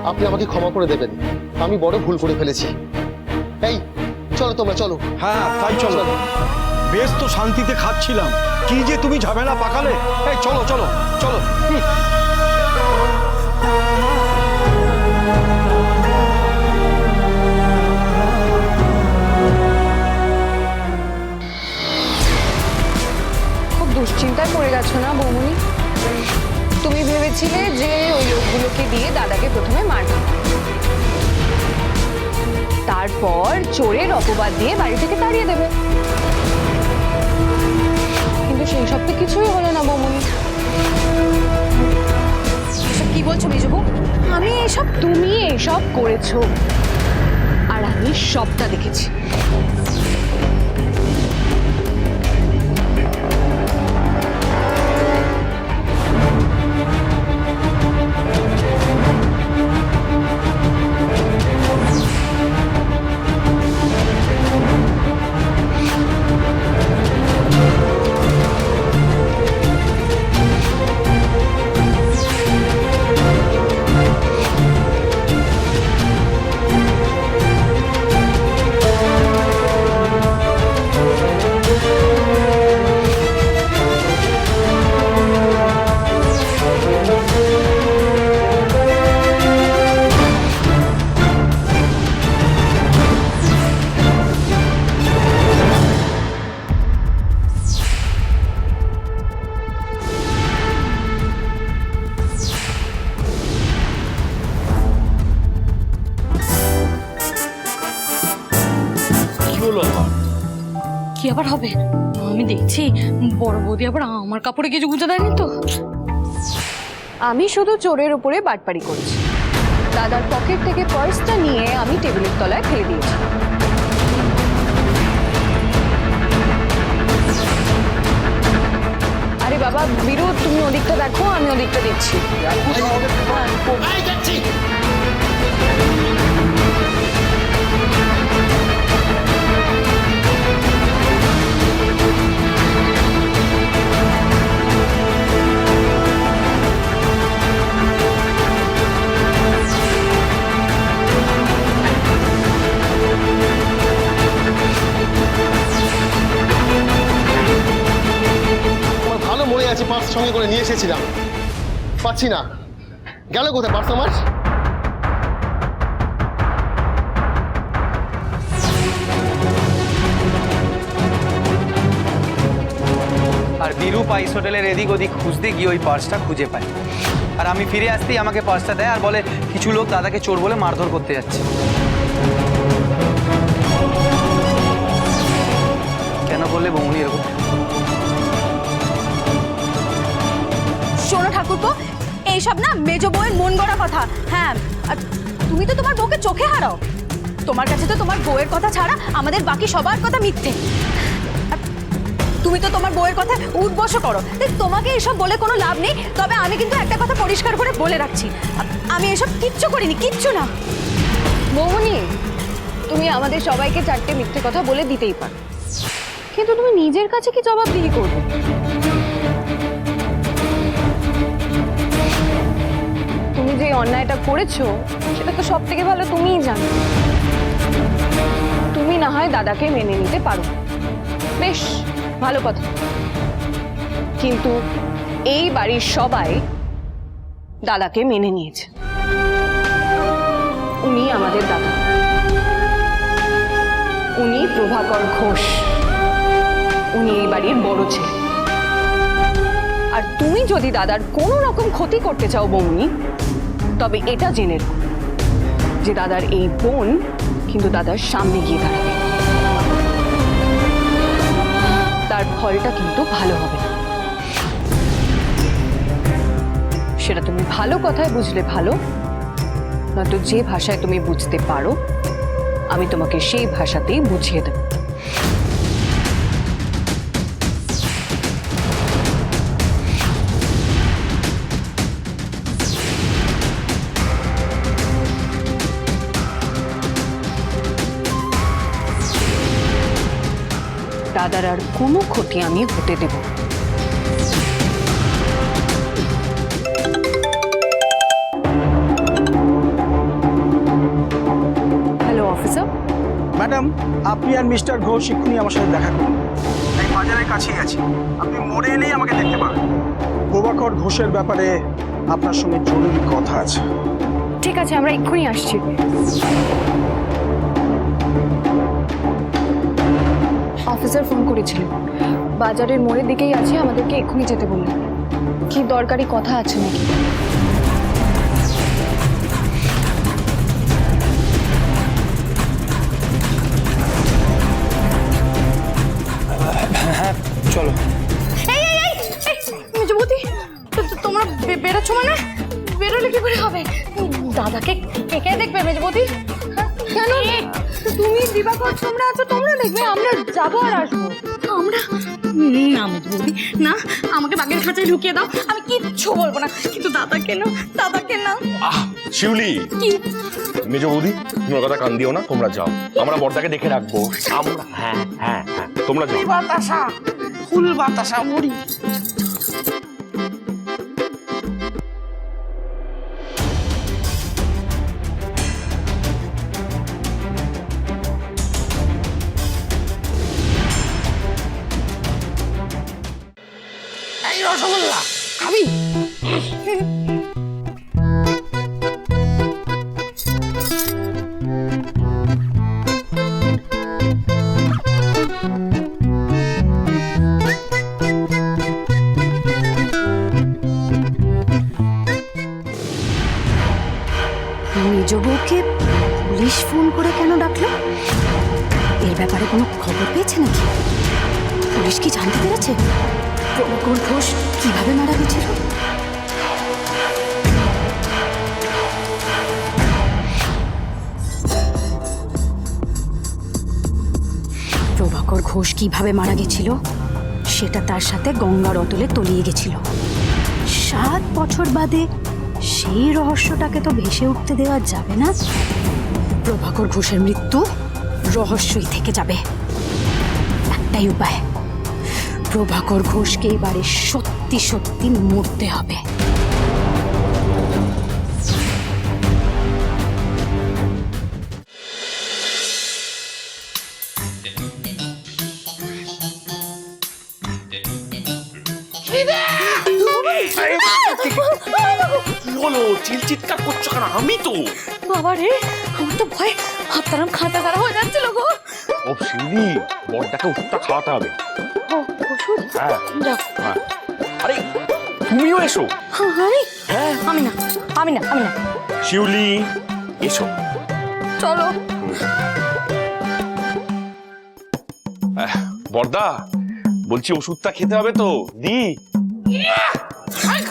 আপনি আমাকে ক্ষমা করে দেবেন, আমি বড় ভুল করে ফেলেছি। এই চলো তোমরা চলো। হ্যাঁ তাই চলো। বেশ তো শান্তিতে খাচ্ছিলাম, কি যে তুমি ঝামেলা পাকালে। এই চলো চলো চলো। খুব দুশ্চিন্তায় পড়ে গেছো না বৌমনি? তুমি ভেবেছিলে যে ওই লোকগুলোকে দিয়ে দাদাকে প্রথমে মারবে, তারপর চোরের অপবাদ দিয়ে বাড়ি থেকে তাড়িয়ে দেবে, কিন্তু সেই সব তো কিছুই হলো না বৌমনি। এসব কি বলছো মেজবু? তুমি এসব করেছো আর আমি সবটা দেখেছি। কি আবার হবে? আমি দেখছি বড় বৌদি আবার আমার কাপড়ে কিছু গুঁজে দেয়নি তো। আমি শুধু চোরের উপরে বাটপাড়ি করেছি। দাদার পকেট থেকে পার্সটা নিয়ে আমি টেবিলের তলায় ফেলে দিয়েছি। আরে বাবা বীরু, তুমি ওদিকটা দেখো, আমি ওদিকটা দেখছি। ভালো মনে আছে, পার্স সঙ্গে করে নিয়ে এসেছিলাম, পাচ্ছি না। গেল কোথায় পার্স আমার? আর বীরু পাইস হোটেলের এদিক ওদিক খুঁজতে গিয়ে ওই পার্সটা খুঁজে পায়। আর আমি ফিরে আসতেই আমাকে পার্সটা দেয় আর বলে কিছু লোক দাদাকে চোর বলে মারধর করতে যাচ্ছে। কেন বললে বৌমনি এরকম? শোনো ঠাকুরপো, এইসব না মেজো বউয়ের মন গড়া কথা। হ্যাঁ, আর তুমি তো তোমার বউকে চোখে হারাও। তোমার কাছে তো তোমার বউয়ের কথা ছাড়া আমাদের বাকি সবার কথা মিথ্যে। তুমি তো তোমার বউয়ের কথা উঠবস করো, তোমাকে এসব বলে কোনো লাভ নেই। তবে আমি কিন্তু একটা কথা পরিষ্কার করে বলে রাখছি, আমি এসব কিচ্ছু করিনি, কিচ্ছু না। বৌমনি, তুমি আমাদের সবাইকে চারটে মিথ্যে কথা বলে দিতেই পারো, কিন্তু তুমি নিজের কাছে কি জবাবদিহি করবে? তুমি যে অন্যায়টা করেছো সেটা তো সব থেকে ভালো তুমিই জানো। তুমি না হয় দাদাকে মেনে নিতে পারো, বেশ ভালো কথা, কিন্তু এই বাড়ির সবাই দাদাকে মেনে নিয়েছে। উনি আমাদের দাদা, উনি প্রভাকর ঘোষ, উনি এই বাড়ির বড় ছেলে। আর তুমি যদি দাদার কোনো রকম ক্ষতি করতে চাও বৌনি, তবে এটা জেনে নাও যে দাদার এই বোন কিন্তু দাদার সামনে গিয়ে দাঁড়াবে, তার ফলটা কিন্তু ভালো হবে না। সেটা তুমি ভালো কথায় বুঝলে ভালো, নয়তো যে ভাষায় তুমি বুঝতে পারো আমি তোমাকে সেই ভাষাতেই বুঝিয়ে দেব। দাদার আর কোনো ক্ষতি আমি হতে দেব না। ম্যাডাম, আপনি আর মিস্টার ঘোষ এক্ষুনি আমার সাথে দেখা করুন। এই বাজারের কাছেই আছি, আপনি মোড়ে এলেই আমাকে দেখতে পাবেন। প্রভাকর ঘোষের ব্যাপারে আপনার সঙ্গে জরুরি কথা আছে। ঠিক আছে, আমরা এক্ষুনি আসছি। অফিসার ফোন করেছিলেন, বাজারের মোড়ের দিকেই আছে, আমাদেরকে এক্ষুনি যেতে বললেন। কি দরকারি কথা আছে নাকি? হ্যাঁ চলো। মেজবতী, তোমরা বেরোচ্ছ মানে? বেরোলে কি করে হবে? দাদাকে কে কে দেখবে মেজবতী? কেন? তুমি দিবাকর তোমরা আছো, তোমরা দেখবে, আমরা যাবো আর আসবো। আমরা না মেজবতী না, আমাকে বাগের খাঁচায় ঢুকিয়ে দাও, আমি কিচ্ছু বলবো না, কিন্তু দাদাকে না, দাদাকে না। শিউলি, কি মেজ বৌদি, তোমার কথা কান দিও না, তোমরা যাও, আমরা বড়দাকে দেখে রাখবো। আমরা হ্যাঁ হ্যাঁ হ্যাঁ, তোমরা যাও। বাতাসা, ফুল বাতাসা মরি। রসগোল্লা খাবি? মেজ বউকে পুলিশ ফোন করে কেন ডাকলো? এর ব্যাপারে কোনো খবর পেয়েছে নাকি? পুলিশ কি জানতে পেরেছে প্রভাকর ঘোষ কিভাবে মারা গেছিল? প্রভাকর ঘোষ কিভাবে মারা গেছিল সেটা তার সাথে গঙ্গার অতলে তলিয়ে গেছিল। 7 বছর বাদে সেই রহস্যটাকে তো ভেসে উঠতে দেওয়া যাবে না। প্রভাকর ঘোষের মৃত্যু রহস্যই থেকে যাবে। একটাই উপায়, প্রভাকর ঘোষকে এবারে সত্যি সত্যি মরতে হবে। বলো, চিৎকার করছো কেন? আমি তো বাবা রে, আমার তো ভয় হাততারাম খাতা তারা হয়ে যাচ্ছিল গো। ও শিউলি, বড়দাকে ওষুধটা খাওয়াতে হবে। হ্যাঁ হ্যাঁ। আরে তুমিও এসো। হ্যাঁ আমি না, আমি না, আমি না। শিউলি এসো। চলো। বড়দা, বলছি ওষুধটা খেতে হবে তো, দি।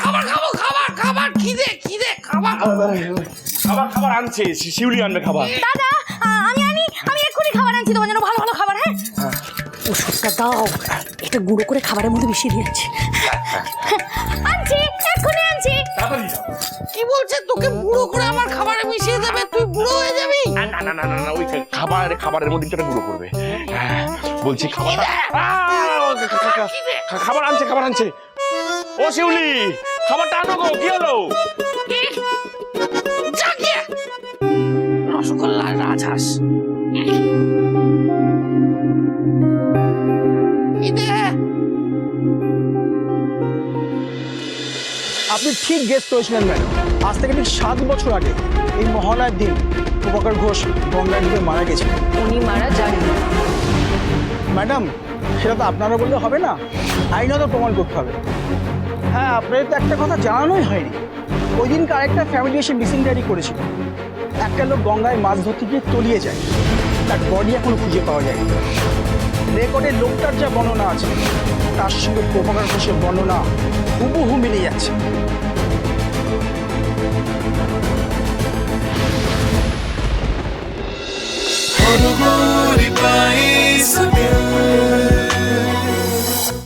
খাবার খাবো, খাবার খাবার, খিদে খিদে, খাবার খাবার খাবার আনছে, শিউলি আনবে খাবার। দাদা, আমি এক্ষুনি খাবার আনছি তোমার জন্য, ভালো ভালো খাবার। হ্যাঁ, ওষুধটা দাও, এটা গুঁড়ো করে খাবারের মধ্যে মিশিয়ে দিয়েছি। আনছি, এক্ষুনি আনছি। কি বলছে? তোকে বুড়ো করে আমার খাবারে মিশিয়ে দেবে? তুই বুড়ো হয়ে যাবি? না না না না না, ওই খাবারের মধ্যে একটা গুঁড়ো করবে। বলছি খাবার খাবার আনছে, খাবার আনছে। ও শিউলি, খাবারটা আনো গো। কি হলো? রসগোল্লা রাজহাঁস। আপনি ঠিক গেস করেছিলেন ম্যাডাম। আজ থেকে ঠিক 7 বছর আগে এই মহালয়ার দিন প্রভাকর ঘোষ গঙ্গায় ডুবে মারা গেছিলেন। উনি মারা যাননি। ম্যাডাম, সেটা তো আপনারা বললে হবে না, আইনত প্রমাণ করতে হবে। হ্যাঁ, আপনাদের তো একটা কথা জানানোই হয়নি। ওই দিনকে আরেকটা ফ্যামিলি এসে মিসিং ডায়েরি করেছিল। একটা লোক গঙ্গায় মাছ ধরতে গিয়ে তলিয়ে যায়, তার বডি এখনো খুঁজে পাওয়া যায়। রেকর্ডে লোকটার যা বর্ণনা আছে তার সঙ্গে প্রভাকর ঘোষের বর্ণনা হুবহু মিলে যাচ্ছে। অনুভব